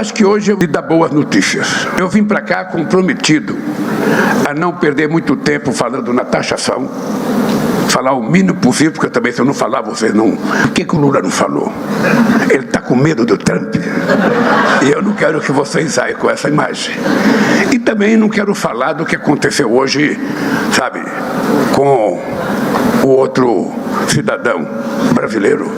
acho que hoje eu vim dar boas notícias. Eu vim para cá comprometido a não perder muito tempo falando na taxação, falar o mínimo possível, porque também se eu não falar, vocês não... Por que o Lula não falou? Ele está com medo do Trump. E eu não quero que vocês saiam com essa imagem. E também não quero falar do que aconteceu hoje, sabe, com o outro cidadão brasileiro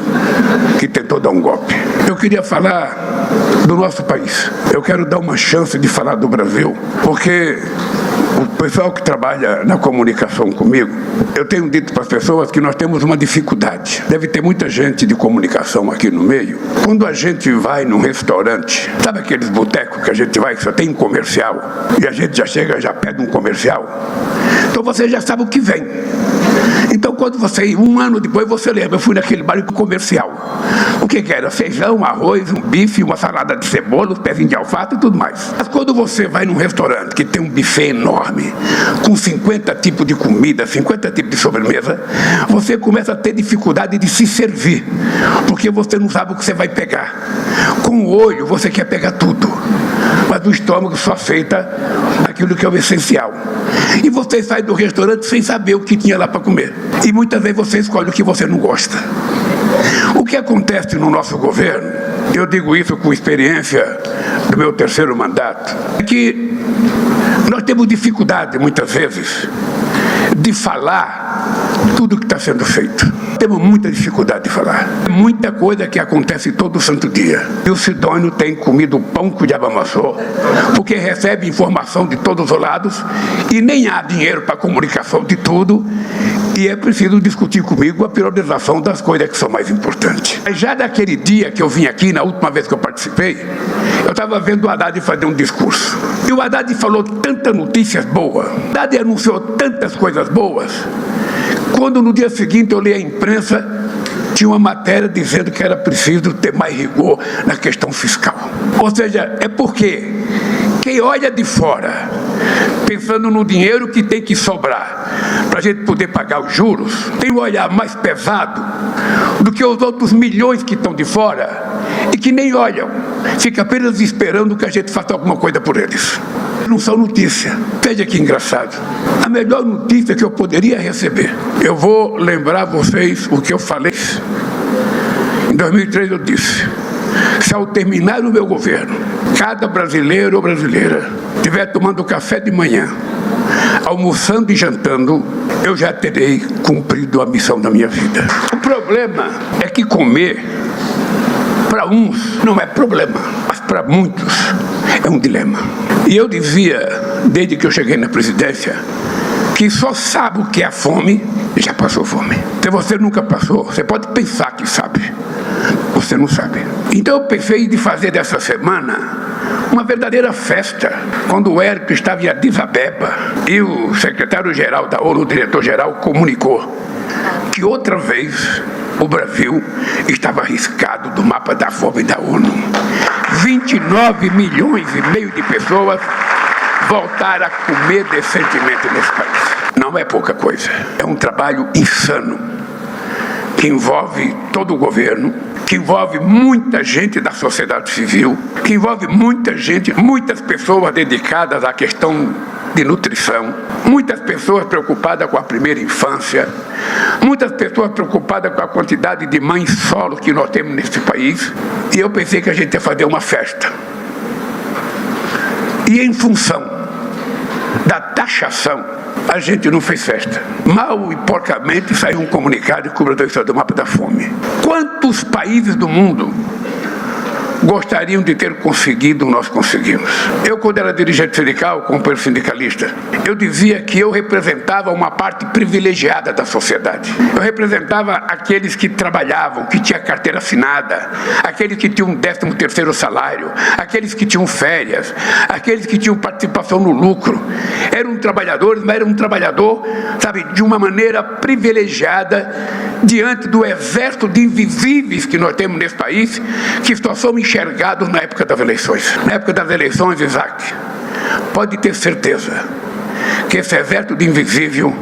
que tentou dar um golpe. Eu queria falar do nosso país. Eu quero dar uma chance de falar do Brasil, porque o pessoal que trabalha na comunicação comigo, eu tenho dito para as pessoas que nós temos uma dificuldade. Deve ter muita gente de comunicação aqui no meio. Quando a gente vai num restaurante, sabe aqueles botecos que a gente vai que só tem um comercial, e a gente já chega, já pede um comercial? Então você já sabe o que vem. Então quando você, um ano depois, você lembra, eu fui naquele bar comercial. O que era? Feijão, arroz, um bife, uma salada de cebola, um pezinho de alface e tudo mais. Mas quando você vai num restaurante que tem um buffet enorme, com 50 tipos de comida, 50 tipos de sobremesa, você começa a ter dificuldade de se servir, porque você não sabe o que você vai pegar. Com o olho você quer pegar tudo, mas o estômago só aceita aquilo que é o essencial. E você sai do restaurante sem saber o que tinha lá para comer. E muitas vezes você escolhe o que você não gosta. O que acontece no nosso governo, eu digo isso com experiência do meu terceiro mandato, é que nós temos dificuldade, muitas vezes, de falar tudo o que está sendo feito. Temos muita dificuldade de falar. Muita coisa que acontece todo santo dia. E o Sidônio tem comido pão que o diabo amassou, porque recebe informação de todos os lados e nem há dinheiro para comunicação de tudo. E é preciso discutir comigo a priorização das coisas que são mais importantes. Já daquele dia que eu vim aqui, na última vez que eu participei, eu estava vendo o Haddad fazer um discurso. E o Haddad falou tantas notícias boas, o Haddad anunciou tantas coisas boas, quando no dia seguinte eu li a imprensa, tinha uma matéria dizendo que era preciso ter mais rigor na questão fiscal. Ou seja, é porque quem olha de fora, pensando no dinheiro que tem que sobrar para a gente poder pagar os juros, tem um olhar mais pesado do que os outros milhões que estão de fora e que nem olham, fica apenas esperando que a gente faça alguma coisa por eles. Não são notícia. Veja que engraçado. A melhor notícia que eu poderia receber. Eu vou lembrar vocês o que eu falei. Em 2003 eu disse: se ao terminar o meu governo, cada brasileiro ou brasileira estiver tomando café de manhã, almoçando e jantando, eu já terei cumprido a missão da minha vida. O problema é que comer, para uns, não é problema, mas para muitos é um dilema. E eu dizia, desde que eu cheguei na presidência, que só sabe o que é a fome e já passou fome. Se você nunca passou, você pode pensar que sabe, você não sabe. Então eu pensei de fazer dessa semana uma verdadeira festa. Quando o Érico estava em Addis Abeba e o secretário-geral da ONU, o diretor-geral, comunicou que outra vez o Brasil estava arriscado do mapa da fome da ONU. 29 milhões e meio de pessoas voltaram a comer decentemente nesse país. Não é pouca coisa. É um trabalho insano que envolve todo o governo, que envolve muita gente da sociedade civil, que envolve muita gente, muitas pessoas dedicadas à questão de nutrição, muitas pessoas preocupadas com a primeira infância, muitas pessoas preocupadas com a quantidade de mães solo que nós temos nesse país. E eu pensei que a gente ia fazer uma festa. E em função da taxação, a gente não fez festa. Mal e porcamente saiu um comunicado que o Brasil está do mapa da fome. Quantos países do mundo gostariam de ter conseguido, nós conseguimos? Eu, quando era dirigente sindical, companheiro sindicalista, eu dizia que eu representava uma parte privilegiada da sociedade. Eu representava aqueles que trabalhavam, que tinham carteira assinada, aqueles que tinham 13º salário, aqueles que tinham férias, aqueles que tinham participação no lucro. Eram trabalhadores, mas era um trabalhador, sabe, de uma maneira privilegiada diante do exército de invisíveis que nós temos nesse país, que só são enxergados na época das eleições. Na época das eleições, Isaac, pode ter certeza que esse exército de invisível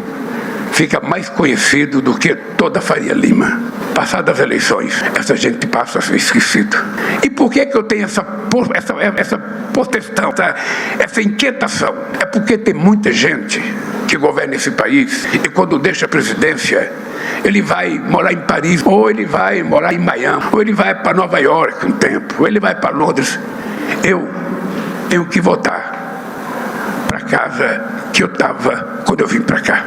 fica mais conhecido do que toda a Faria Lima. Passadas as eleições, essa gente passa a ser esquecido. E por que eu tenho essa potestão, essa inquietação? É porque tem muita gente que governa esse país e quando deixa a presidência, ele vai morar em Paris, ou ele vai morar em Miami, ou ele vai para Nova York um tempo, ou ele vai para Londres. Eu tenho que voltar para a casa que eu estava quando eu vim para cá.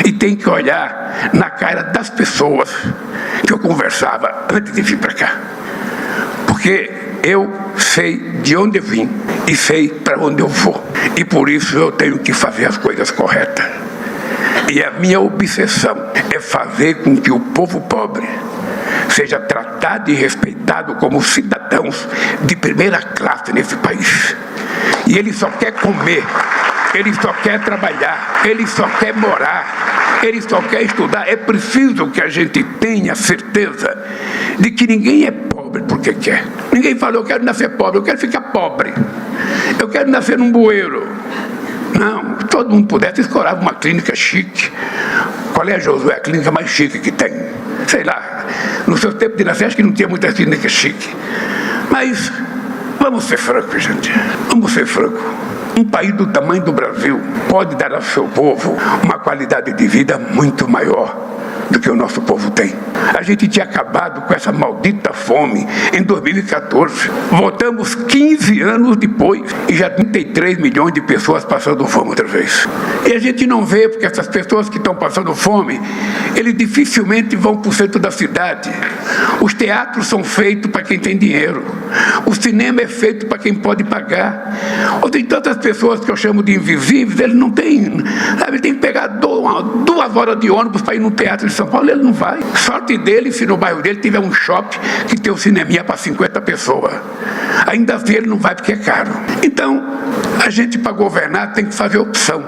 E tem que olhar na cara das pessoas que eu conversava antes de vir para cá. Porque eu sei de onde eu vim e sei para onde eu vou. E por isso eu tenho que fazer as coisas corretas. E a minha obsessão é fazer com que o povo pobre seja tratado e respeitado como cidadãos de primeira classe nesse país. E ele só quer comer, ele só quer trabalhar, ele só quer morar, ele só quer estudar. É preciso que a gente tenha certeza de que ninguém é pobre porque quer. Ninguém fala, eu quero nascer pobre, eu quero ficar pobre, eu quero nascer num bueiro. Não, se todo mundo pudesse, escolava uma clínica chique. Qual é, Josué, a clínica mais chique que tem? Sei lá, no seu tempo de nascer, acho que não tinha muita clínica chique. Mas, vamos ser francos, gente, vamos ser francos. Um país do tamanho do Brasil pode dar ao seu povo uma qualidade de vida muito maior do que o nosso povo tem. A gente tinha acabado com essa maldita fome em 2014. Voltamos 15 anos depois e já 33 milhões de pessoas passando fome outra vez. E a gente não vê porque essas pessoas que estão passando fome, eles dificilmente vão para o centro da cidade. Os teatros são feitos para quem tem dinheiro. O cinema é feito para quem pode pagar. Ou tem tantas pessoas que eu chamo de invisíveis, eles não têm, sabe, tem que pegar 2 horas de ônibus para ir no teatro de São Paulo, ele não vai. Sorte dele se no bairro dele tiver um shopping que tem um cineminha para 50 pessoas. Ainda assim ele não vai porque é caro. Então, a gente para governar tem que fazer opção.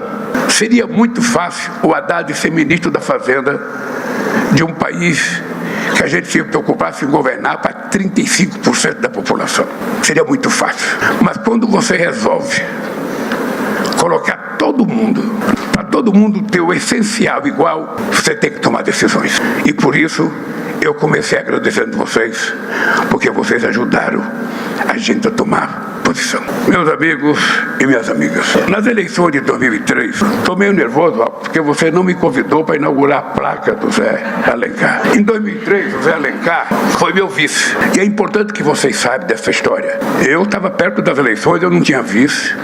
Seria muito fácil o Haddad ser ministro da Fazenda de um país que a gente se preocupasse em governar para 35% da população. Seria muito fácil. Mas quando você resolve colocar todo mundo, para todo mundo ter o essencial igual, você tem que tomar decisões. E por isso eu comecei agradecendo vocês, porque vocês ajudaram a gente a tomar posição. Meus amigos e minhas amigas, nas eleições de 2003, estou meio nervoso, porque você não me convidou para inaugurar a placa do Zé Alencar. Em 2003, o Zé Alencar foi meu vice. E é importante que vocês saibam dessa história. Eu estava perto das eleições, eu não tinha vice.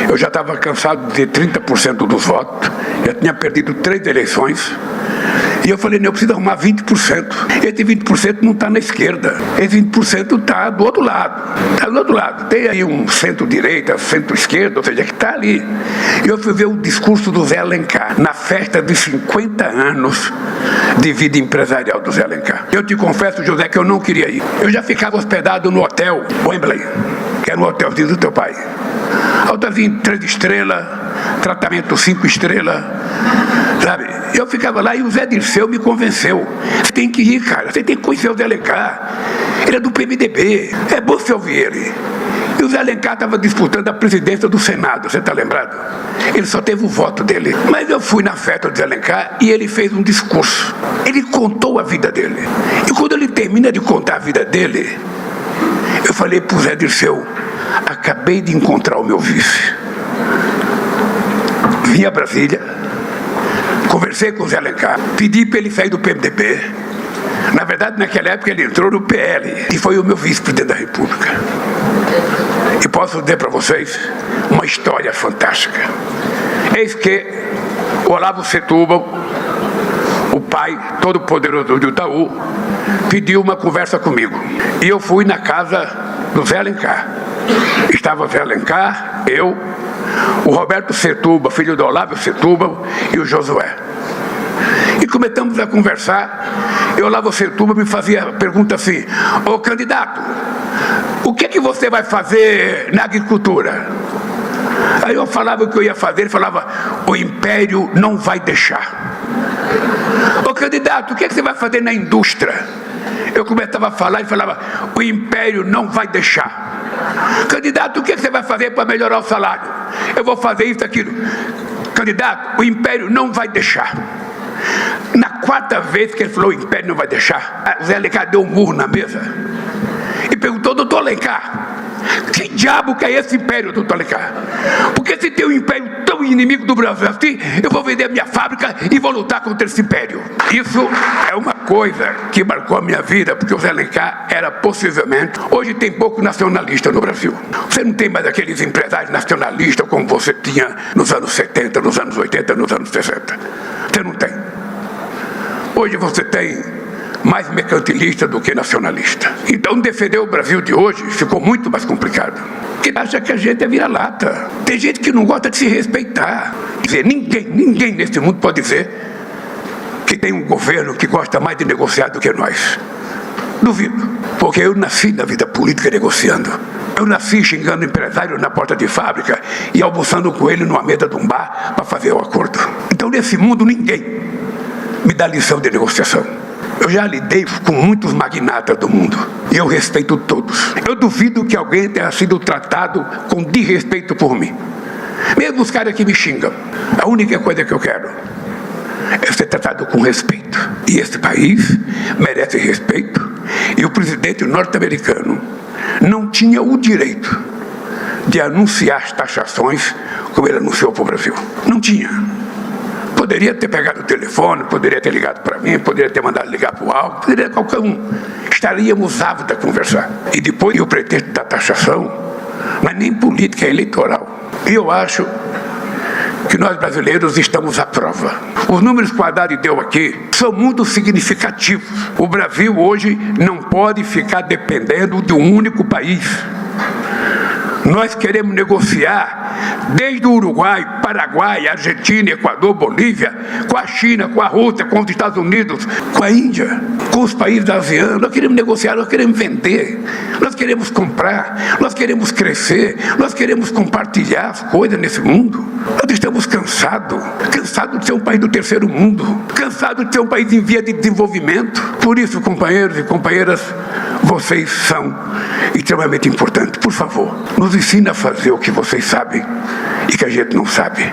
Eu já estava cansado de ter 30% dos votos. Já tinha perdido 3 eleições. E eu falei, não, eu preciso arrumar 20%. Esse 20% não está na esquerda. Esse 20% está do outro lado. Está do outro lado. Tem aí um centro-direita, centro-esquerda, ou seja, que está ali. E eu fui ver o discurso do Zé Alencar na festa de 50 anos de vida empresarial do Zé Alencar. Eu te confesso, José, que eu não queria ir. Eu já ficava hospedado no hotel Wembley, que era um hotelzinho do teu pai. Hotelzinho 3 estrelas, tratamento 5 estrelas, sabe? Eu ficava lá e o Zé Dirceu me convenceu. Você tem que ir, cara, você tem que conhecer o Zé Alencar. Ele é do PMDB, é bom você ouvir ele. E o Zé Alencar estava disputando a presidência do Senado, você está lembrado? Ele só teve o voto dele. Mas eu fui na festa do Zé Alencar e ele fez um discurso. Ele contou a vida dele. E quando ele termina de contar a vida dele, eu falei para o Zé Dirceu, acabei de encontrar o meu vice. Vim a Brasília, conversei com o Zé Alencar, pedi para ele sair do PMDB. Na verdade, naquela época ele entrou no PL e foi o meu vice-presidente da República. E posso dizer para vocês uma história fantástica. Eis que o Olavo Setúbal, o pai todo-poderoso do Itaú, pediu uma conversa comigo. E eu fui na casa do Zé Alencar. Estava o Zé Alencar, eu, o Roberto Setúbal, filho do Olavo Setúbal, e o Josué. E começamos a conversar, e o Olavo Setúbal me fazia a pergunta assim, ô candidato, o que é que você vai fazer na agricultura? Aí eu falava o que eu ia fazer, ele falava, o império não vai deixar. Ô candidato, o que é que você vai fazer na indústria? Eu começava a falar e falava, o império não vai deixar. Candidato, o que é que você vai fazer para melhorar o salário? Eu vou fazer isso, aquilo. candidato, o Império não vai deixar. Na quarta vez que ele falou o Império não vai deixar, o Zé Alencar deu um murro na mesa e perguntou: doutor Alencar, que diabo que é esse Império, doutor Alencar? Porque se tem um Império tão inimigo do Brasil assim, eu vou vender a minha fábrica e vou lutar contra esse Império. Isso é uma coisa que marcou a minha vida, porque o Zé Alencar era possivelmente... Hoje tem pouco nacionalista no Brasil. Você não tem mais aqueles empresários nacionalistas como você tinha nos anos 70, nos anos 80, nos anos 60. Você não tem. Hoje você tem mais mercantilista do que nacionalista. Então defender o Brasil de hoje ficou muito mais complicado. Porque acha que a gente é vira-lata. Tem gente que não gosta de se respeitar. Quer dizer, ninguém nesse mundo pode dizer que tem um governo que gosta mais de negociar do que nós. Duvido. Porque eu nasci na vida política negociando. Eu nasci xingando empresário na porta de fábrica e almoçando com ele numa mesa de um bar para fazer o acordo. Então nesse mundo ninguém me dá lição de negociação. Eu já lidei com muitos magnatas do mundo e eu respeito todos. Eu duvido que alguém tenha sido tratado com desrespeito por mim. Mesmo os caras que me xingam. A única coisa que eu quero é ser tratado com respeito. E esse país merece respeito. E o presidente norte-americano não tinha o direito de anunciar as taxações como ele anunciou para o Brasil. Não tinha. Poderia ter pegado o telefone, poderia ter ligado para mim, poderia ter mandado ligar para o Alto, poderia qualquer um. Estaríamos aptos a conversar. E depois o pretexto da taxação, mas nem política, é eleitoral. E eu acho que nós brasileiros estamos à prova. Os números que o Haddad deu aqui são muito significativos. O Brasil hoje não pode ficar dependendo de um único país. Nós queremos negociar desde o Uruguai, Paraguai, Argentina, Equador, Bolívia, com a China, com a Rússia, com os Estados Unidos, com a Índia, com os países asiáticos. Nós queremos negociar, nós queremos vender, nós queremos comprar, nós queremos crescer, nós queremos compartilhar as coisas nesse mundo. Nós estamos cansados de ser um país do terceiro mundo, cansados de ser um país em via de desenvolvimento. Por isso, companheiros e companheiras, vocês são extremamente importantes. Por favor, nos ensinem a fazer o que vocês sabem e que a gente não sabe.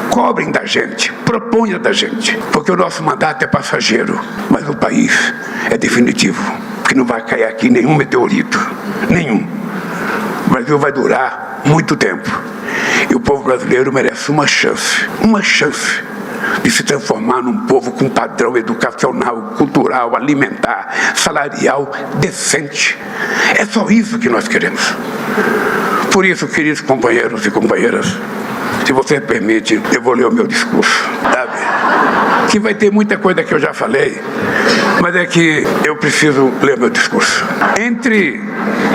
Cobrem da gente, proponham da gente, porque o nosso mandato é passageiro, mas o país é definitivo, porque não vai cair aqui nenhum meteorito, nenhum. O Brasil vai durar muito tempo e o povo brasileiro merece uma chance de se transformar num povo com padrão educacional, cultural, alimentar, salarial, decente. É só isso que nós queremos. Por isso, queridos companheiros e companheiras, se você permite, eu vou ler o meu discurso, sabe? Que vai ter muita coisa que eu já falei, mas é que eu preciso ler meu discurso. Entre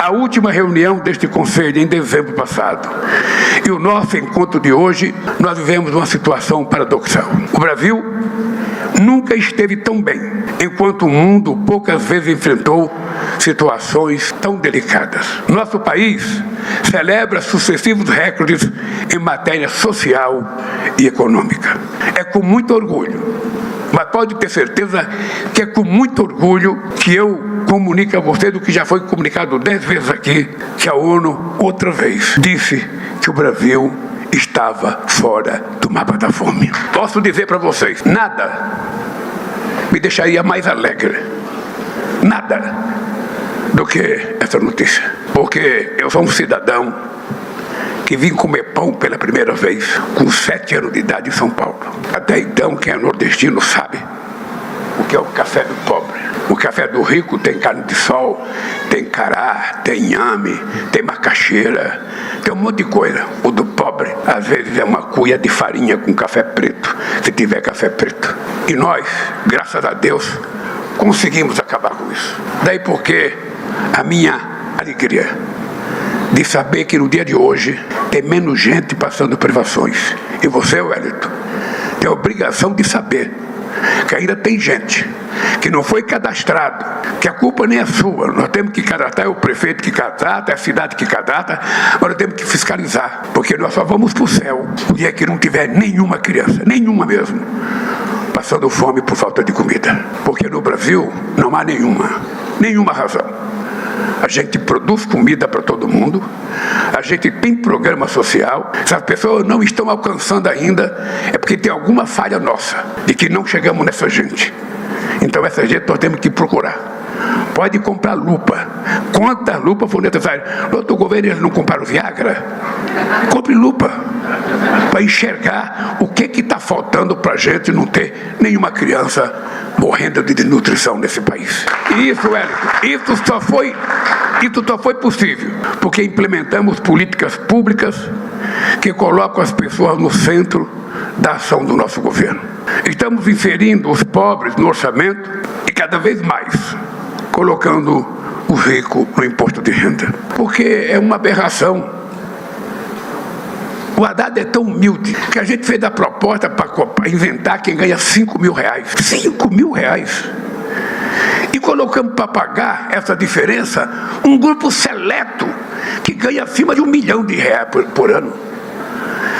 a última reunião deste Conselho, em dezembro passado, e o nosso encontro de hoje, nós vivemos uma situação paradoxal. O Brasil nunca esteve tão bem, enquanto o mundo poucas vezes enfrentou situações tão delicadas. Nosso país celebra sucessivos recordes em matéria social e econômica. É com muito orgulho, mas pode ter certeza que é com muito orgulho que eu comunico a vocês o que já foi comunicado 10 vezes aqui, que a ONU, outra vez, disse que o Brasil estava fora do mapa da fome. Posso dizer para vocês, nada me deixaria mais alegre, nada, do que essa notícia. Porque eu sou um cidadão que vim comer pão pela primeira vez com 7 anos de idade em São Paulo. Até então, quem é nordestino sabe o que é o café do pobre. O café do rico tem carne de sol, tem cará, tem inhame, tem macaxeira, tem um monte de coisa. O do pobre, às vezes, é uma cuia de farinha com café preto, se tiver café preto. E nós, graças a Deus, conseguimos acabar com isso. Daí porque a minha alegria de saber que no dia de hoje tem menos gente passando privações. E você, Wellington, tem a obrigação de saber que ainda tem gente que não foi cadastrado, que a culpa nem é sua. Nós temos que cadastrar, é o prefeito que cadastra, é a cidade que cadastra, mas nós temos que fiscalizar, porque nós só vamos para o céu o dia que não tiver nenhuma criança, nenhuma mesmo, passando fome por falta de comida. Porque no Brasil não há nenhuma razão A gente produz comida para todo mundo, a gente tem programa social. Se as pessoas não estão alcançando ainda, é porque tem alguma falha nossa, de que não chegamos nessa gente. Então essa gente nós temos que procurar. Pode comprar lupa. Quantas lupas for necessário? No outro governo eles não compraram Viagra? Compre lupa para enxergar o que está faltando para a gente não ter nenhuma criança morrendo de desnutrição nesse país. E isso, Wellington, isso só foi possível porque implementamos políticas públicas que colocam as pessoas no centro da ação do nosso governo. Estamos inserindo os pobres no orçamento e cada vez mais colocando o rico no imposto de renda. Porque é uma aberração. O Haddad é tão humilde que a gente fez a proposta para inventar quem ganha 5 mil reais. 5 mil reais! E colocamos para pagar essa diferença um grupo seleto que ganha acima de R$1 milhão por ano.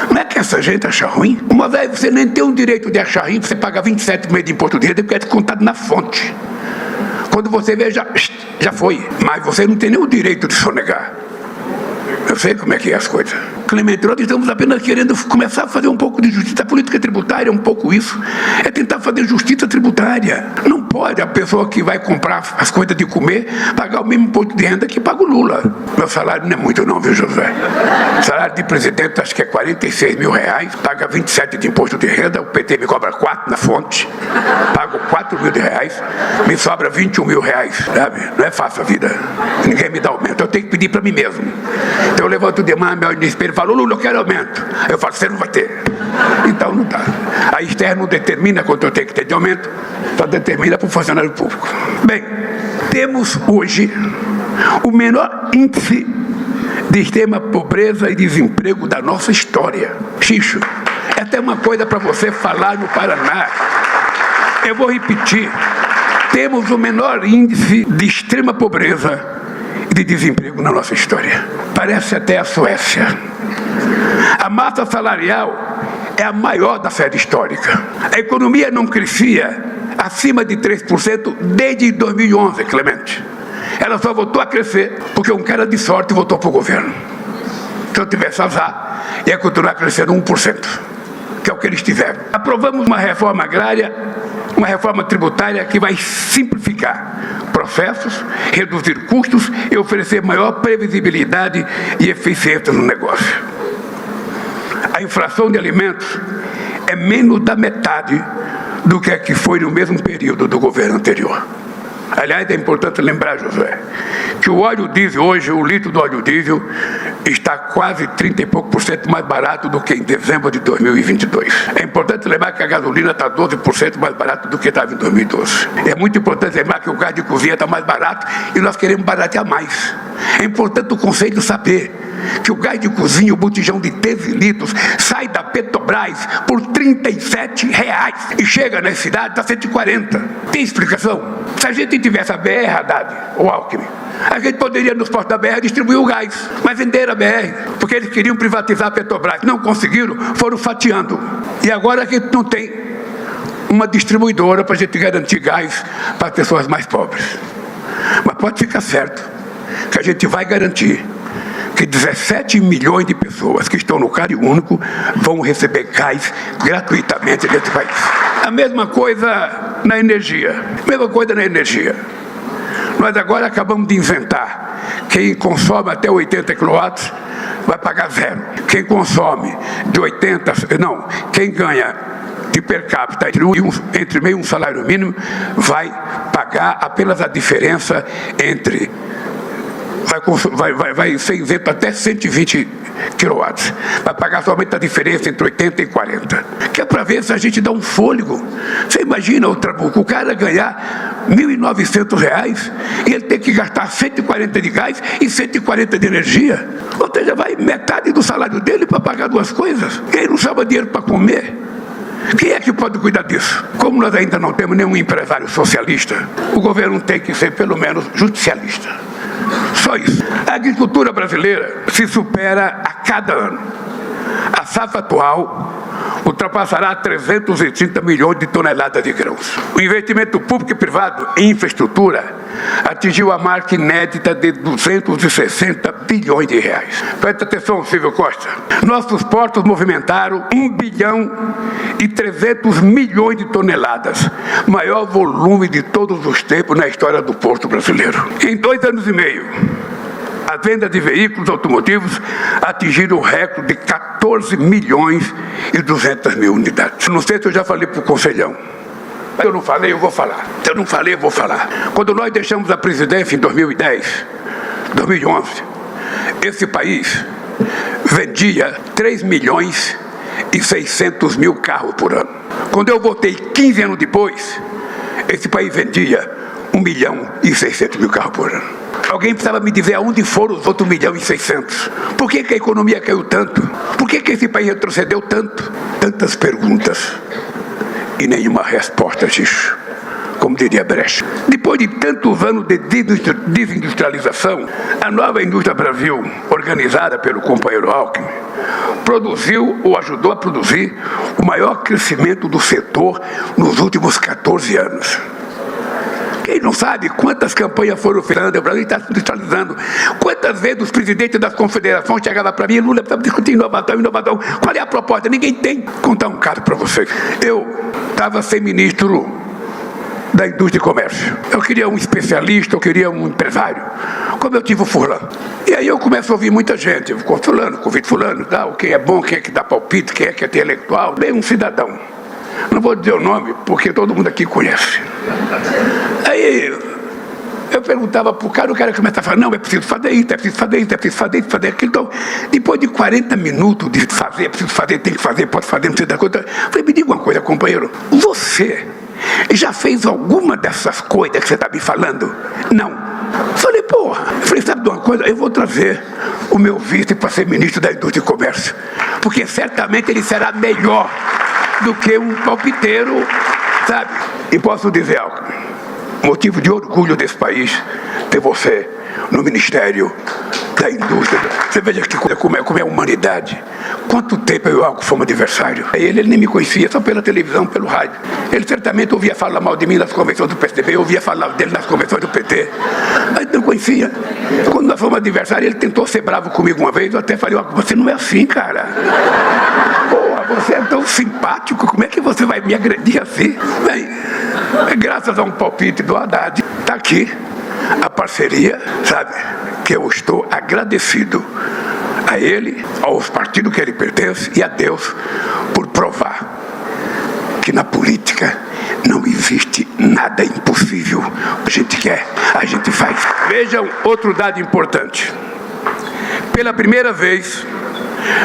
Não é que essa gente acha ruim? Uma vez você nem tem o direito de achar ruim, você paga 27,5% de imposto de renda porque é descontado na fonte. Quando você vê, já foi. Mas você não tem nem o direito de sonegar. Eu sei como é que é as coisas. Clemente, nós estamos apenas querendo começar a fazer um pouco de justiça. A política tributária é um pouco isso. É tentar fazer justiça tributária. Não pode a pessoa que vai comprar as coisas de comer pagar o mesmo imposto de renda que paga o Lula. Meu salário não é muito não, viu, José? O salário de presidente acho que é R$46 mil, paga 27 de imposto de renda, o PT me cobra 4 na fonte, pago R$4 mil, me sobra R$21 mil, sabe? Não é fácil a vida. Ninguém me dá aumento, eu tenho que pedir para mim mesmo. Então eu levanto de manhã, me olho no espelho e falo, Lula, eu quero aumento. Eu falo, você não vai ter. Então não dá. A Esther não determina quanto eu tenho que ter de aumento, só determina para o funcionário público. Bem, temos hoje o menor índice de extrema pobreza e desemprego da nossa história. Xixo, essa é uma coisa para você falar no Paraná. Eu vou repetir. Temos o menor índice de extrema pobreza e de desemprego na nossa história. Parece até a Suécia. A massa salarial é a maior da série histórica. A economia não crescia acima de 3% desde 2011, Clemente. Ela só voltou a crescer porque um cara de sorte voltou para o governo. Se eu tivesse azar, ia continuar crescendo 1%, que é o que eles tiveram. Aprovamos uma reforma agrária, uma reforma tributária que vai simplificar processos, reduzir custos e oferecer maior previsibilidade e eficiência no negócio. A inflação de alimentos é menos da metade do que foi no mesmo período do governo anterior. Aliás, é importante lembrar, José, que o óleo diesel hoje, o litro do óleo diesel, está quase 30 e pouco por cento mais barato do que em dezembro de 2022. É importante lembrar que a gasolina está 12% mais barato do que estava em 2012. É muito importante lembrar que o gás de cozinha está mais barato e nós queremos baratear mais. É importante o Conselho saber que o gás de cozinha, o botijão de 13 litros, sai da Petrobras por R$37 e chega na cidade está 140. Tem explicação? Se a gente tivesse a BR, Haddad, ou Alckmin, a gente poderia nos postos da BR distribuir o gás, mas venderam a BR, porque eles queriam privatizar a Petrobras. Não conseguiram, foram fatiando. E agora a gente não tem uma distribuidora para a gente garantir gás para as pessoas mais pobres. Mas pode ficar certo que a gente vai garantir que 17 milhões de pessoas que estão no Cadastro Único vão receber gás gratuitamente nesse país. A mesma coisa na energia. Nós agora acabamos de inventar. Quem consome até 80 kW vai pagar zero. Quem consome de 80, quem ganha de per capita entre meio e um salário mínimo vai pagar apenas a diferença entre vai ser isento até 120 kW. Vai pagar somente a diferença entre 80 e 40. Que é para ver se a gente dá um fôlego. Você imagina o cara ganhar R$1.900 e ele tem que gastar 140 de gás e 140 de energia. Ou seja, vai metade do salário dele para pagar duas coisas. E ele não sobra dinheiro para comer. Quem é que pode cuidar disso? Como nós ainda não temos nenhum empresário socialista, o governo tem que ser pelo menos justicialista. Só isso. A agricultura brasileira se supera a cada ano. a safra atual ultrapassará 330 milhões de toneladas de grãos. O investimento público e privado em infraestrutura atingiu a marca inédita de 260 bilhões de reais. Presta atenção, Silvio Costa. Nossos portos movimentaram 1 bilhão e 300 milhões de toneladas, maior volume de todos os tempos na história do porto brasileiro. Em 2 anos e meio, a venda de veículos automotivos atingiram o recorde de 14 milhões e 200 mil unidades. Não sei se eu já falei para o Conselhão. Eu não falei, eu vou falar. Se eu não falei, eu vou falar. Quando nós deixamos a presidência em 2010, 2011, esse país vendia 3 milhões e 600 mil carros por ano. Quando eu voltei 15 anos depois, esse país vendia 1 milhão e 600 mil carros por ano. Alguém precisava me dizer aonde foram os outros 1 milhão e 600. Por que a economia caiu tanto? Por que esse país retrocedeu tanto? Tantas perguntas e nenhuma resposta, Xixo, como diria Brecht. Depois de tantos anos de desindustrialização, a nova indústria Brasil, organizada pelo companheiro Alckmin, produziu ou ajudou a produzir o maior crescimento do setor nos últimos 14 anos. Quem não sabe quantas campanhas foram feitas, o Brasil está se industrializando. Quantas vezes os presidentes das confederações chegavam para mim, Lula, estamos discutindo inovação. Qual é a proposta? Ninguém tem. Vou contar um caso para vocês. Eu estava sem ministro da Indústria e Comércio. Eu queria um especialista, eu queria um empresário. Como eu tive o fulano. E aí eu começo a ouvir muita gente. Eu convido fulano, tal, quem é bom, quem é que dá palpite, quem é que é intelectual. Bem, um cidadão. Não vou dizer o nome, porque todo mundo aqui conhece. Aí eu perguntava para o cara começava a falar, não, é preciso fazer isso, é preciso fazer isso, é preciso fazer isso, fazer aquilo. Então, depois de 40 minutos de fazer, é preciso fazer, tem que fazer, pode fazer, não sei da coisa. Eu falei, me diga uma coisa, companheiro, você já fez alguma dessas coisas que você está me falando? Não. Eu falei, porra, sabe de uma coisa? Eu vou trazer o meu vice para ser ministro da Indústria e Comércio, porque certamente ele será melhor do que um palpiteiro, sabe? E posso dizer algo, motivo de orgulho desse país ter você no Ministério da Indústria. Você veja que como é a humanidade. Quanto tempo eu e o Alckmin fomos adversários. Ele nem me conhecia, só pela televisão, pelo rádio. Ele certamente ouvia falar mal de mim nas convenções do PSDB, ouvia falar dele nas convenções do PT. Mas não conhecia. Quando nós fomos adversários, ele tentou ser bravo comigo uma vez, eu até falei, você não é assim, cara. Você é tão simpático, como é que você vai me agredir assim? Bem, graças a um palpite do Haddad, está aqui a parceria, sabe, que eu estou agradecido a ele, aos partidos que ele pertence e a Deus por provar que na política não existe nada impossível. A gente quer, a gente faz. Vejam outro dado importante. Pela primeira vez,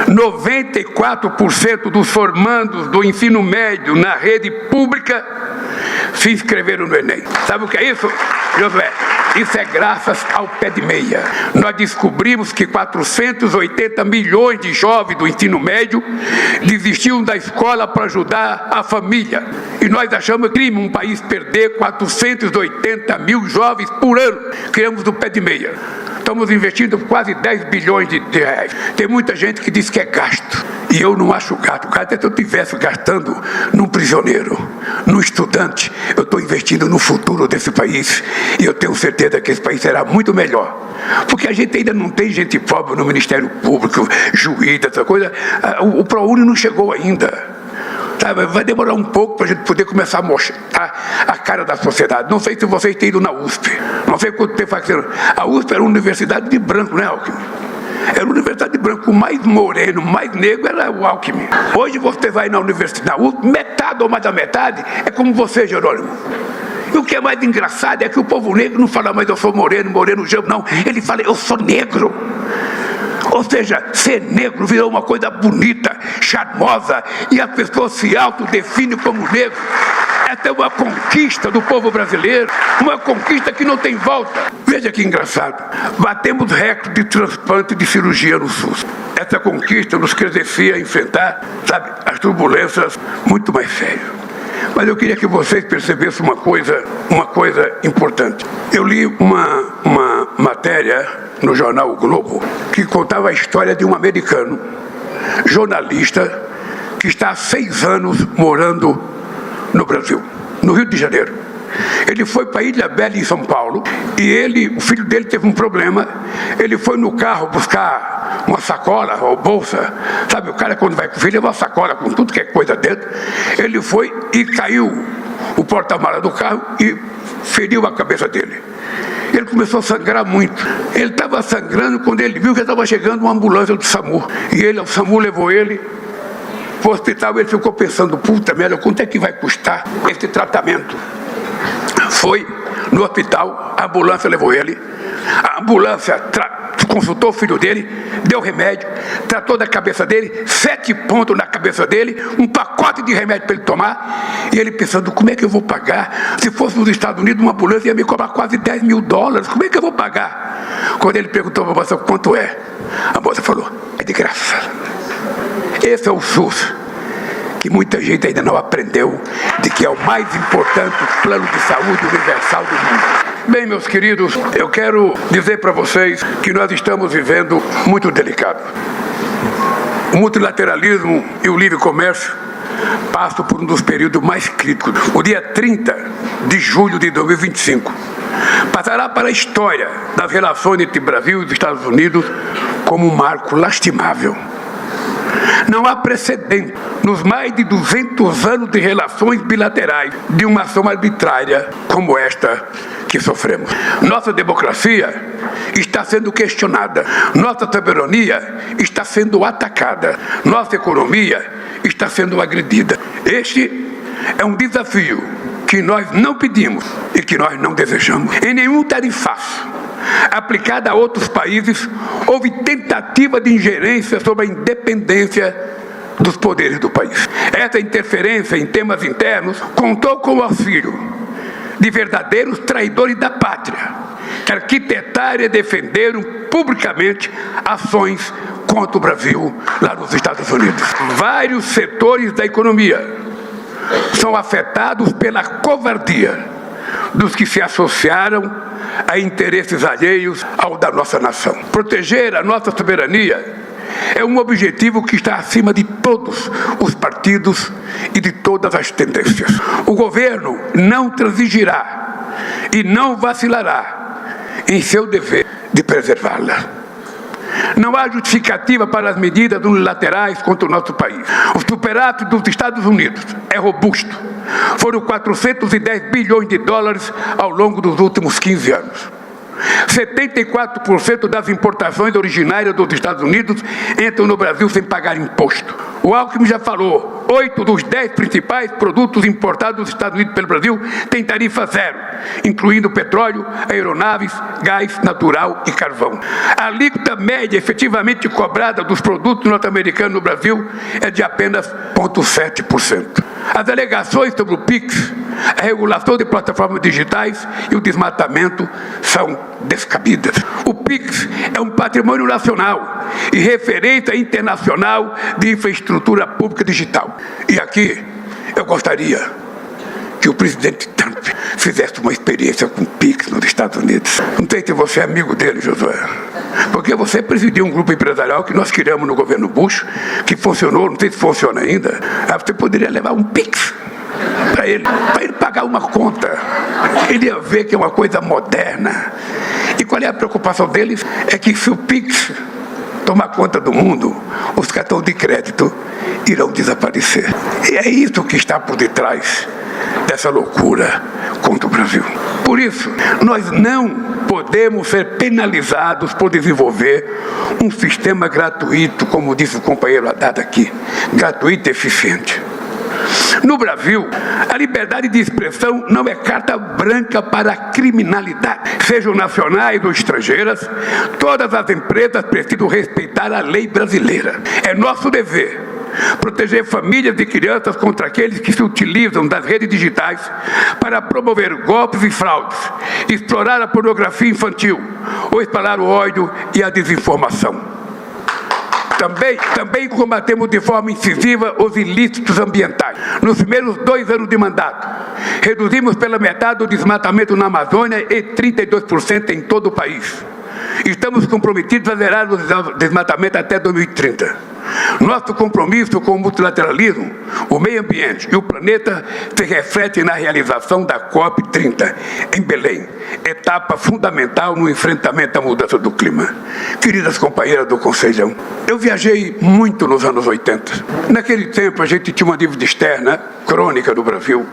94% dos formandos do ensino médio na rede pública se inscreveram no Enem. Sabe o que é isso, Josué? Isso é graças ao pé de meia. Nós descobrimos que 480 milhões de jovens do ensino médio desistiam da escola para ajudar a família. E nós achamos crime um país perder 480 mil jovens por ano. Criamos o pé de meia. Estamos investindo quase 10 bilhões de reais. Tem muita gente que diz que é gasto. E eu não acho gasto. Até se eu estivesse gastando num prisioneiro, num estudante, eu estou investindo no futuro desse país. E eu tenho certeza que esse país será muito melhor. Porque a gente ainda não tem gente pobre no Ministério Público, juiz, essa coisa. O ProUni não chegou ainda. Sabe, vai demorar um pouco para a gente poder começar a mostrar a cara da sociedade. Não sei se vocês têm ido na USP. Não sei quanto tempo faz. A USP era uma universidade de branco, né, Alckmin? Era uma universidade de branco. O mais moreno, mais negro era o Alckmin. Hoje você vai na universidade, na USP, metade ou mais da metade é como você, Jerônimo. E o que é mais engraçado é que o povo negro não fala mais eu sou moreno, não. Ele fala eu sou negro. Ou seja, ser negro virou uma coisa bonita, charmosa, e a pessoa se autodefine como negro. Essa é uma conquista do povo brasileiro, uma conquista que não tem volta. Veja que engraçado, batemos recorde de transplante de cirurgia no SUS. Essa conquista nos credencia a enfrentar, sabe, as turbulências muito mais sérias. Mas eu queria que vocês percebessem uma coisa importante. Eu li uma matéria no jornal O Globo que contava a história de um americano jornalista que está há 6 anos morando no Brasil, no Rio de Janeiro. Ele foi para Ilha Bela, em São Paulo, e o filho dele teve um problema. Ele foi no carro buscar uma sacola ou bolsa. Sabe, o cara quando vai com o filho leva uma sacola com tudo que é coisa dentro. Ele foi e caiu o porta-mala do carro e feriu a cabeça dele. Ele começou a sangrar muito. Ele estava sangrando quando ele viu que estava chegando uma ambulância do SAMU. E o SAMU levou ele para o hospital. Ele ficou pensando, puta merda, quanto é que vai custar esse tratamento? Foi no hospital, a ambulância levou ele. A ambulância consultou o filho dele, deu remédio, tratou da cabeça dele, 7 pontos na cabeça dele, um pacote de remédio para ele tomar. E ele pensando, como é que eu vou pagar? Se fosse nos Estados Unidos, uma ambulância ia me cobrar quase $10 mil. Como é que eu vou pagar? Quando ele perguntou para a moça quanto é, a moça falou, é de graça. Esse é o SUS, que muita gente ainda não aprendeu, de que é o mais importante plano de saúde universal do mundo. Bem, meus queridos, eu quero dizer para vocês que nós estamos vivendo muito delicado. O multilateralismo e o livre comércio passam por um dos períodos mais críticos. O dia 30 de julho de 2025 passará para a história das relações entre Brasil e os Estados Unidos como um marco lastimável. Não há precedente nos mais de 200 anos de relações bilaterais de uma ação arbitrária como esta que sofremos. Nossa democracia está sendo questionada, nossa soberania está sendo atacada, nossa economia está sendo agredida. Este é um desafio que nós não pedimos e que nós não desejamos. Em nenhum tarifaço aplicada a outros países, houve tentativa de ingerência sobre a independência dos poderes do país. Essa interferência em temas internos contou com o auxílio de verdadeiros traidores da pátria, que arquitetaram e defenderam publicamente ações contra o Brasil lá nos Estados Unidos. Vários setores da economia são afetados pela covardia dos que se associaram a interesses alheios ao da nossa nação. Proteger a nossa soberania é um objetivo que está acima de todos os partidos e de todas as tendências. O governo não transigirá e não vacilará em seu dever de preservá-la. Não há justificativa para as medidas unilaterais contra o nosso país. O superávit dos Estados Unidos é robusto. Foram 410 bilhões de dólares ao longo dos últimos 15 anos. 74% das importações originárias dos Estados Unidos entram no Brasil sem pagar imposto. O Alckmin já falou, 8 dos 10 principais produtos importados dos Estados Unidos pelo Brasil têm tarifa zero, incluindo petróleo, aeronaves, gás natural e carvão. A alíquota média efetivamente cobrada dos produtos norte-americanos no Brasil é de apenas 0,7%. As alegações sobre o PIX, a regulação de plataformas digitais e o desmatamento são descabidas. O PIX é um patrimônio nacional e referência internacional de infraestrutura pública digital. E aqui eu gostaria que o presidente Trump fizesse uma experiência com o PIX nos Estados Unidos. Não sei se você é amigo dele, Josué, porque você presidiu um grupo empresarial que nós criamos no governo Bush, que funcionou, não sei se funciona ainda. Você poderia levar um PIX para ele pagar uma conta. Ele ia ver que é uma coisa moderna. E qual é a preocupação deles? É que se o PIX tomar conta do mundo, os cartões de crédito irão desaparecer. E é isso que está por detrás dessa loucura contra o Brasil. Por isso, nós não podemos ser penalizados por desenvolver um sistema gratuito, como disse o companheiro Haddad aqui, gratuito e eficiente. No Brasil, a liberdade de expressão não é carta branca para a criminalidade. Sejam nacionais ou estrangeiras, todas as empresas precisam respeitar a lei brasileira. É nosso dever proteger famílias e crianças contra aqueles que se utilizam das redes digitais para promover golpes e fraudes, explorar a pornografia infantil ou espalhar o ódio e a desinformação. Também combatemos de forma incisiva os ilícitos ambientais. Nos primeiros 2 anos de mandato, reduzimos pela metade o desmatamento na Amazônia e 32% em todo o país. Estamos comprometidos a zerar o desmatamento até 2030. Nosso compromisso com o multilateralismo, o meio ambiente e o planeta se reflete na realização da COP30 em Belém, etapa fundamental no enfrentamento à mudança do clima. Queridas companheiras do Conselhão, eu viajei muito nos anos 80. Naquele tempo a gente tinha uma dívida externa crônica do Brasil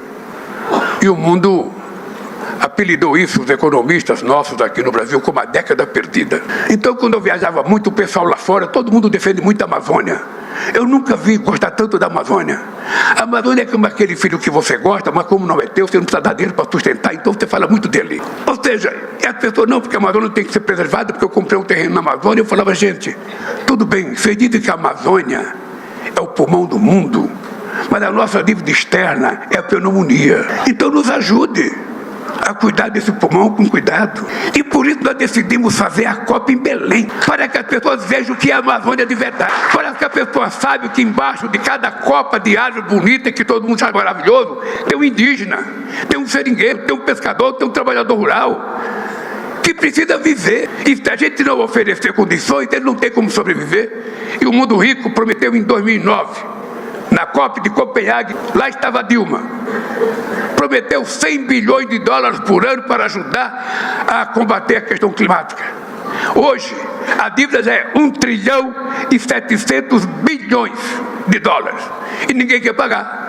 e o mundo apelidou isso, os economistas nossos aqui no Brasil, como a década perdida. Então, quando eu viajava muito, o pessoal lá fora, todo mundo defende muito a Amazônia. Eu nunca vi gostar tanto da Amazônia. A Amazônia é como aquele filho que você gosta, mas como não é teu, você não precisa dar dinheiro para sustentar, então você fala muito dele. Ou seja, as pessoas, não, porque a Amazônia tem que ser preservada, porque eu comprei um terreno na Amazônia. Eu falava, gente, tudo bem, vocês dizem que a Amazônia é o pulmão do mundo, mas a nossa dívida externa é a pneumonia. Então nos ajude a cuidar desse pulmão com cuidado. E por isso nós decidimos fazer a COP em Belém, para que as pessoas vejam o que é a Amazônia de verdade, para que a pessoa saiba que embaixo de cada copa de árvore bonita, que todo mundo acha maravilhoso, tem um indígena, tem um seringueiro, tem um pescador, tem um trabalhador rural, que precisa viver. E se a gente não oferecer condições, ele não tem como sobreviver. E o Mundo Rico prometeu em 2009, na COP de Copenhague, lá estava Dilma, prometeu 100 bilhões de dólares por ano para ajudar a combater a questão climática. Hoje, a dívida já é 1 trilhão e 700 bilhões de dólares. E ninguém quer pagar.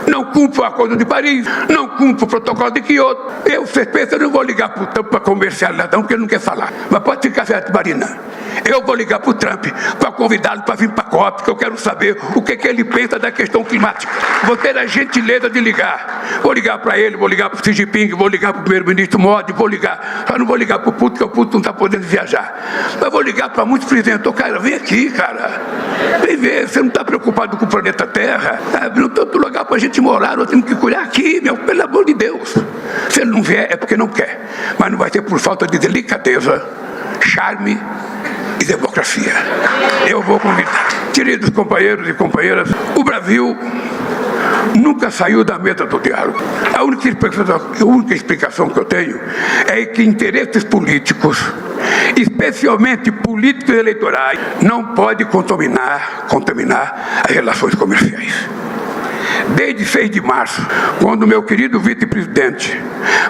Não cumpre o Acordo de Paris, não cumpre o Protocolo de Kyoto. Vocês pensam, eu não vou ligar para o Trump para comercializar, não, porque ele não quer falar. Mas pode ficar certo, Marina. Eu vou ligar para o Trump para convidá-lo para vir para a COP, porque eu quero saber o que ele pensa da questão climática. Vou ter a gentileza de ligar. Vou ligar para ele, vou ligar para o Xi Jinping, vou ligar para o primeiro-ministro Modi, vou ligar. Só não vou ligar para o Putin, porque o Putin não está podendo viajar. Mas vou ligar para muitos presidentes. Cara, vem aqui, cara. Vem ver, você não está preocupado com o planeta Terra? Não tem outro lugar para a gente morar, nós temos que cuidar aqui, pelo amor de Deus. Se ele não vier, é porque não quer. Mas não vai ser por falta de delicadeza, charme e democracia. Eu vou convidar. Queridos companheiros e companheiras, o Brasil nunca saiu da mesa do diálogo. A única explicação que eu tenho é que interesses políticos, especialmente políticos eleitorais, não podem contaminar as relações comerciais. Desde 6 de março, quando meu querido vice-presidente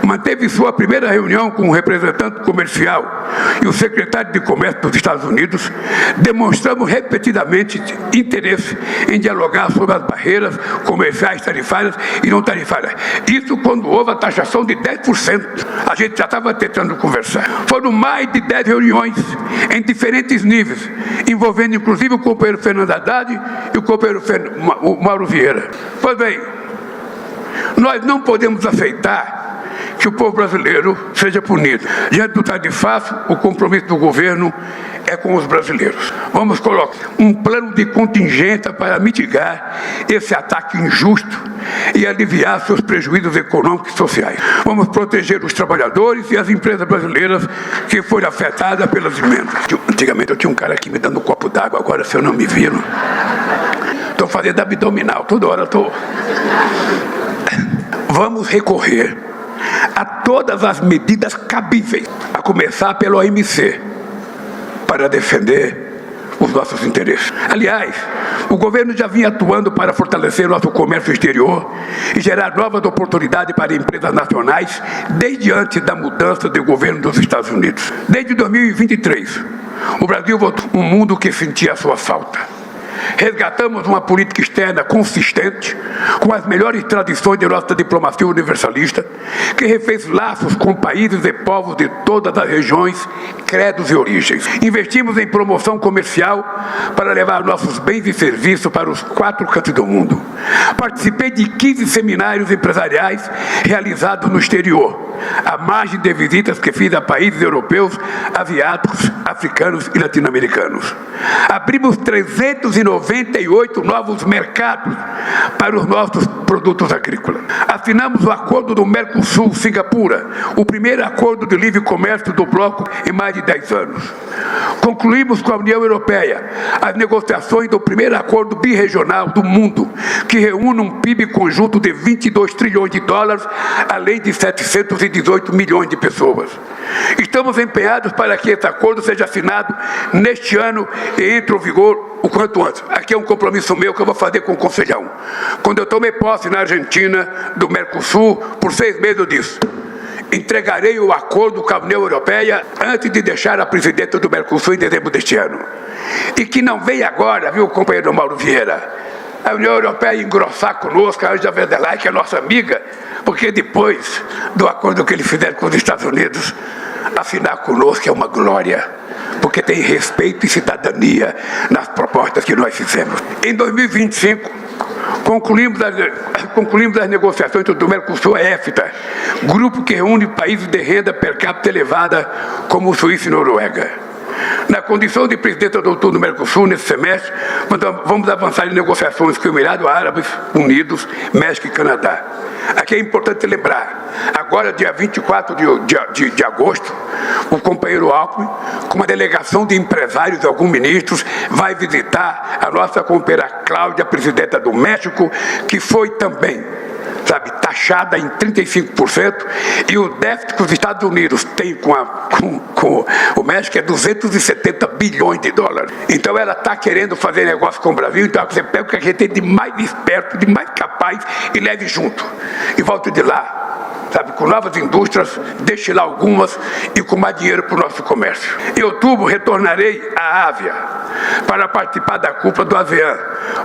manteve sua primeira reunião com o representante comercial e o secretário de Comércio dos Estados Unidos, demonstramos repetidamente interesse em dialogar sobre as barreiras comerciais tarifárias e não tarifárias. Isso quando houve a taxação de 10%. A gente já estava tentando conversar. Foram mais de 10 reuniões em diferentes níveis, envolvendo inclusive o companheiro Fernando Haddad e o companheiro Mauro Vieira. Pois bem, nós não podemos aceitar que o povo brasileiro seja punido. Diante do tarifaço, o compromisso do governo é com os brasileiros. Vamos colocar um plano de contingência para mitigar esse ataque injusto e aliviar seus prejuízos econômicos e sociais. Vamos proteger os trabalhadores e as empresas brasileiras que foram afetadas pelas emendas. Antigamente eu tinha um cara aqui me dando um copo d'água, agora se eu não me viram, estou fazendo abdominal, toda hora estou. Vamos recorrer a todas as medidas cabíveis, a começar pelo OMC, para defender os nossos interesses. Aliás, o governo já vinha atuando para fortalecer nosso comércio exterior e gerar novas oportunidades para empresas nacionais desde antes da mudança do governo dos Estados Unidos. Desde 2023, o Brasil voltou a um mundo que sentia a sua falta. Resgatamos uma política externa consistente, com as melhores tradições de nossa diplomacia universalista, que refez laços com países e povos de todas as regiões, credos e origens. Investimos em promoção comercial para levar nossos bens e serviços para os 4 cantos do mundo. Participei de 15 seminários empresariais realizados no exterior, à margem de visitas que fiz a países europeus, asiáticos, africanos e latino-americanos. Abrimos 390 98 novos mercados para os nossos produtos agrícolas. Assinamos o acordo do Mercosul-Singapura, o primeiro acordo de livre comércio do bloco em mais de 10 anos. Concluímos com a União Europeia as negociações do primeiro acordo birregional do mundo, que reúne um PIB conjunto de 22 trilhões de dólares, além de 718 milhões de pessoas. Estamos empenhados para que esse acordo seja assinado neste ano e entre em vigor o quanto antes. Aqui é um compromisso meu que eu vou fazer com o Conselhão. Quando eu tomei posse na Argentina, do Mercosul, por 6 meses eu disse: entregarei o acordo com a União Europeia antes de deixar a presidência do Mercosul em dezembro deste ano. E que não venha agora, viu, companheiro Mauro Vieira, a União Europeia engrossar conosco, a Angela von der Leyen, que é nossa amiga, porque depois do acordo que eles fizeram com os Estados Unidos, assinar conosco é uma glória, porque tem respeito e cidadania nas propostas que nós fizemos. Em 2025, concluímos as negociações do Mercosul, a EFTA, grupo que reúne países de renda per capita elevada como Suíça e Noruega. Na condição de presidente do Mercosul, nesse semestre, vamos avançar em negociações com os Emirados Árabes Unidos, México e Canadá. Aqui é importante lembrar, agora, dia 24 de agosto, o companheiro Alckmin, com uma delegação de empresários e alguns ministros, vai visitar a nossa companheira Cláudia, presidenta do México, que foi também, taxada em 35%, e o déficit que os Estados Unidos têm com o México é 270 bilhões de dólares. Então ela está querendo fazer negócio com o Brasil, então você pega o que a gente tem de mais esperto, de mais capaz e leve junto. E volte de lá, com novas indústrias, deixe lá algumas e com mais dinheiro para o nosso comércio. Em outubro, retornarei à Ásia para participar da cúpula do ASEAN,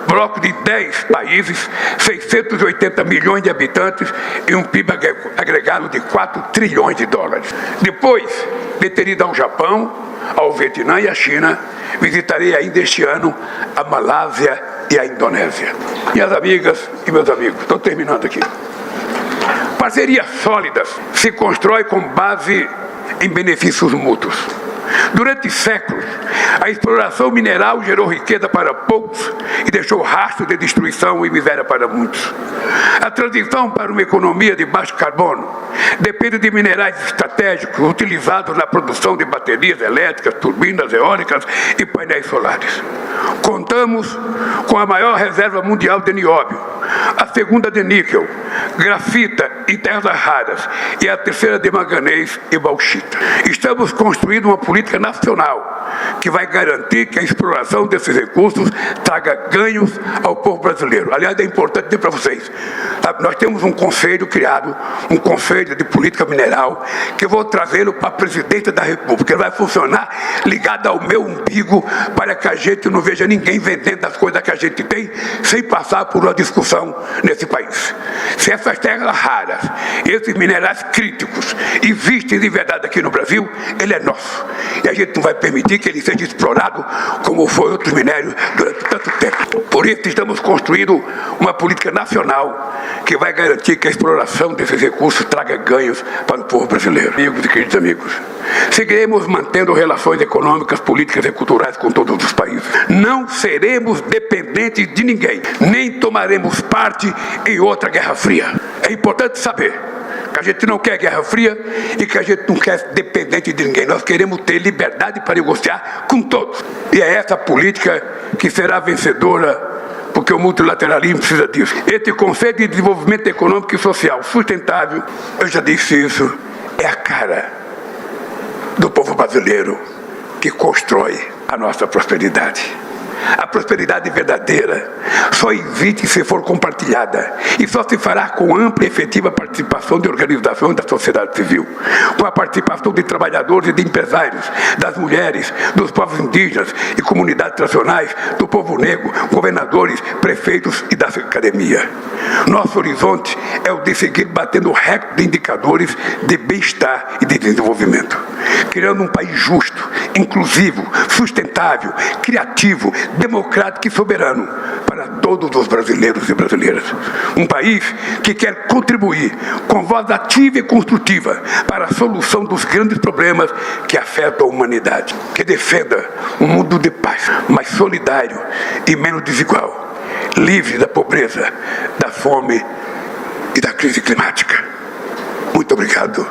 bloco de 10 países, 680 milhões de habitantes e um PIB agregado de 4 trilhões de dólares. Depois de ter ido ao Japão, ao Vietnã e à China, visitarei ainda este ano a Malásia e a Indonésia. Minhas amigas e meus amigos, estou terminando aqui. Parcerias sólidas se constrói com base em benefícios mútuos. Durante séculos, a exploração mineral gerou riqueza para poucos e deixou rastro de destruição e miséria para muitos. A transição para uma economia de baixo carbono depende de minerais estratégicos utilizados na produção de baterias elétricas, turbinas eólicas e painéis solares. Contamos com a maior reserva mundial de nióbio, a segunda de níquel, grafita e terras raras, e a terceira de manganês e bauxita. Estamos construindo uma política nacional que vai garantir que a exploração desses recursos traga ganhos ao povo brasileiro. Aliás, é importante dizer para vocês, nós temos um conselho criado, um conselho de política mineral, que eu vou trazê-lo para a presidência da República. Ele vai funcionar ligado ao meu umbigo, para que a gente não veja ninguém vendendo as coisas que a gente tem, sem passar por uma discussão nesse país. Se essas terras raras, esses minerais críticos, existem de verdade aqui no Brasil, ele é nosso. E a gente não vai permitir que ele seja explorado como foi outros minérios durante tanto tempo. Por isso estamos construindo uma política nacional que vai garantir que a exploração desses recursos traga ganhos para o povo brasileiro. Amigos e queridos amigos, seguiremos mantendo relações econômicas, políticas e culturais com todos os países. Não seremos dependentes de ninguém, nem tomaremos parte em outra Guerra Fria. É importante saber que a gente não quer Guerra Fria e que a gente não quer dependente de ninguém. Nós queremos ter liberdade para negociar com todos. E é essa política que será vencedora, porque o multilateralismo precisa disso. Esse Conselho de Desenvolvimento Econômico e Social Sustentável, eu já disse isso, é a cara do povo brasileiro que constrói a nossa prosperidade. A prosperidade verdadeira só existe se for compartilhada, e só se fará com ampla e efetiva participação de organizações da sociedade civil, com a participação de trabalhadores e de empresários, das mulheres, dos povos indígenas e comunidades tradicionais, do povo negro, governadores, prefeitos e da academia. Nosso horizonte é o de seguir batendo recorde de indicadores de bem-estar e de desenvolvimento, criando um país justo, inclusivo, sustentável, criativo, democrático e soberano para todos os brasileiros e brasileiras. Um país que quer contribuir com voz ativa e construtiva para a solução dos grandes problemas que afetam a humanidade. Que defenda um mundo de paz, mais solidário e menos desigual, livre da pobreza, da fome e da crise climática. Muito obrigado.